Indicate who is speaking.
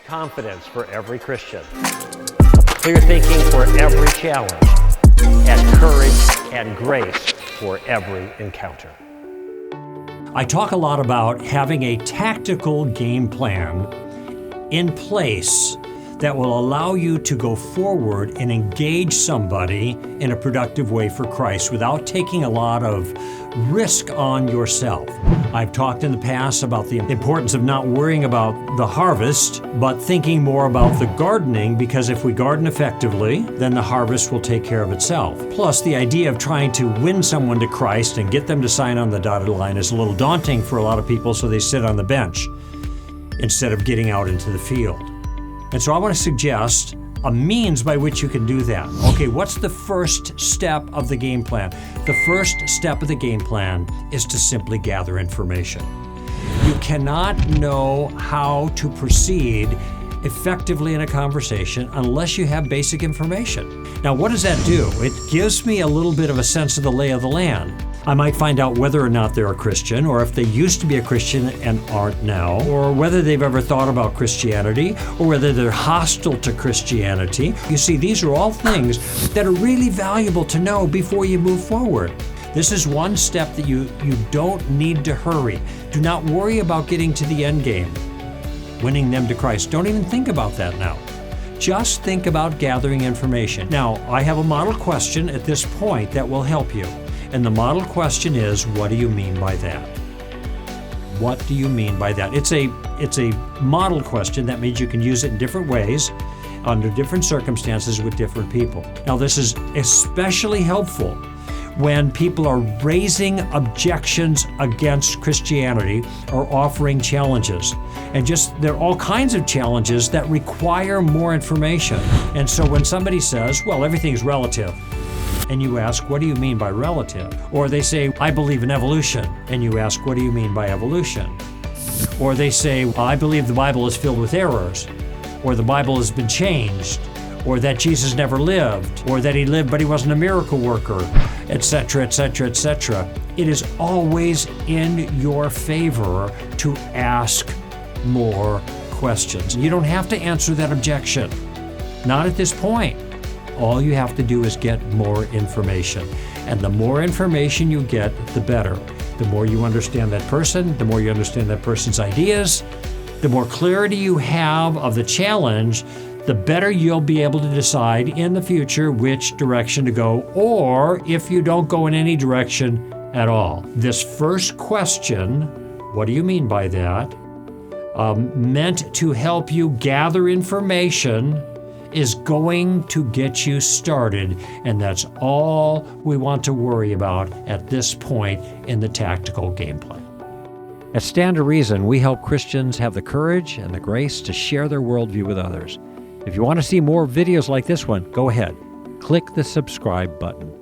Speaker 1: confidence for every Christian, clear thinking for every challenge, and courage and grace for every encounter.
Speaker 2: I talk a lot about having a tactical game plan in place that will allow you to go forward and engage somebody in a productive way for Christ without taking a lot of risk on yourself. I've talked in the past about the importance of not worrying about the harvest, but thinking more about the gardening, because if we garden effectively, then the harvest will take care of itself. Plus, the idea of trying to win someone to Christ and get them to sign on the dotted line is a little daunting for a lot of people, so they sit on the bench instead of getting out into the field. And so I want to suggest a means by which you can do that. Okay, what's the first step of the game plan? The first step of the game plan is to simply gather information. You cannot know how to proceed effectively in a conversation unless you have basic information. Now, what does that do? It gives me a little bit of a sense of the lay of the land. I might find out whether or not they're a Christian, or if they used to be a Christian and aren't now, or whether they've ever thought about Christianity, or whether they're hostile to Christianity. You see, these are all things that are really valuable to know before you move forward. This is one step that you don't need to hurry. Do not worry about getting to the end game, winning them to Christ. Don't even think about that now. Just think about gathering information. Now, I have a model question at this point that will help you. And the model question is, what do you mean by that? What do you mean by that? It's a model question. That means you can use it in different ways, under different circumstances with different people. Now, this is especially helpful when people are raising objections against Christianity or offering challenges. And there are all kinds of challenges that require more information. And so when somebody says, well, everything's relative, and you ask, what do you mean by relative? Or they say, I believe in evolution, and you ask, what do you mean by evolution? Or they say, well, I believe the Bible is filled with errors, or the Bible has been changed, or that Jesus never lived, or that he lived but he wasn't a miracle worker, etc., etc., etc. It is always in your favor to ask more questions. You don't have to answer that objection. Not at this point. All you have to do is get more information. And the more information you get, the better. The more you understand that person, the more you understand that person's ideas, the more clarity you have of the challenge, the better you'll be able to decide in the future which direction to go, or if you don't go in any direction at all. This first question, what do you mean by that, meant to help you gather information, is going to get you started, and that's all we want to worry about at this point in the tactical game plan. At Stand to Reason, we help Christians have the courage and the grace to share their worldview with others. If you want to see more videos like this one, go ahead, click the subscribe button.